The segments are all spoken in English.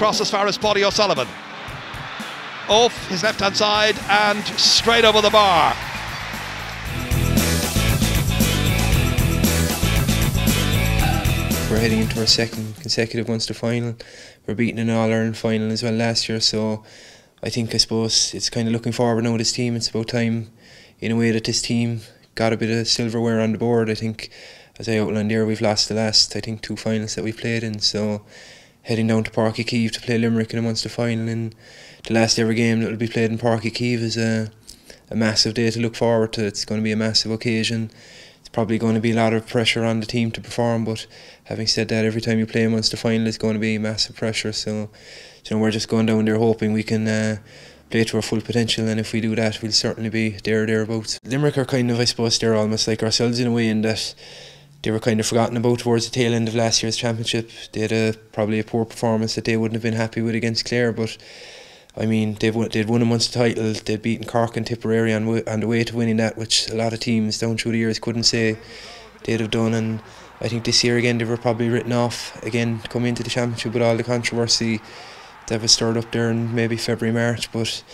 across as far as Paudie O'Sullivan. Off his left hand side and straight over the bar. We're heading into our second consecutive Munster final. We're beating an All-Ireland final as well last year, so I suppose it's kind of looking forward now, this team. It's about time in a way that this team got a bit of silverware on the board. I think, as I outlined there, we've lost the last, 2 finals that we've played in, so heading down to Páirc Uí Chaoimh to play Limerick in a Munster final in the last ever game that will be played in Páirc Uí Chaoimh is a massive day to look forward to. It's going to be a massive occasion. It's probably going to be a lot of pressure on the team to perform, but having said that, every time you play a Munster final it's going to be massive pressure, so we're just going down there hoping we can play to our full potential, and if we do that we'll certainly be thereabouts. Limerick are kind of, I suppose, they're almost like ourselves in a way, in that they were kind of forgotten about towards the tail end of last year's championship. They had probably a poor performance that they wouldn't have been happy with against Clare, but I mean, they'd won a Munster title. They'd beaten Cork and Tipperary on the way to winning that, which a lot of teams down through the years couldn't say they'd have done. And I think this year again they were probably written off again coming into the championship with all the controversy that was stirred up there in maybe February, March. But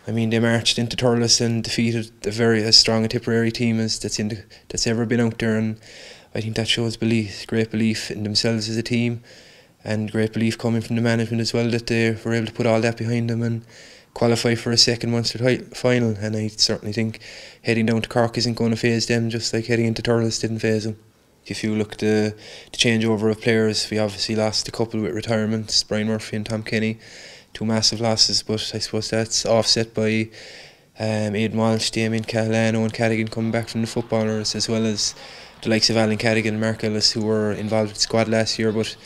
I mean, they marched into Thurles and defeated as strong a Tipperary team that's ever been out there, and I think that shows great belief in themselves as a team, and great belief coming from the management as well, that they were able to put all that behind them and qualify for a second Munster final. And I certainly think heading down to Cork isn't going to faze them, just like heading into Thurles didn't faze them. If you look at the changeover of players, we obviously lost a couple with retirements, Brian Murphy and Tom Kenny, 2 massive losses, but I suppose that's offset by Aidan Walsh, Damien Cahalano and Cadigan coming back from the footballers, as well as the likes of Alan Cadigan and Mark Ellis, who were involved with the squad last year but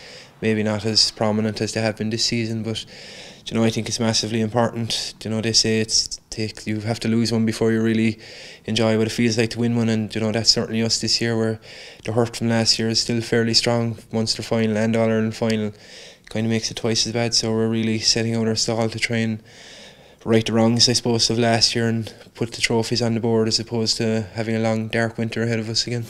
maybe not as prominent as they have been this season. But I think it's massively important. They say you have to lose one before you really enjoy what it feels like to win one, and that's certainly us this year, where the hurt from last year is still fairly strong. Munster final and All-Ireland final kind of makes it twice as bad, so we're really setting out our stall to try and right the wrongs, I suppose, of last year and put the trophies on the board, as opposed to having a long dark winter ahead of us again.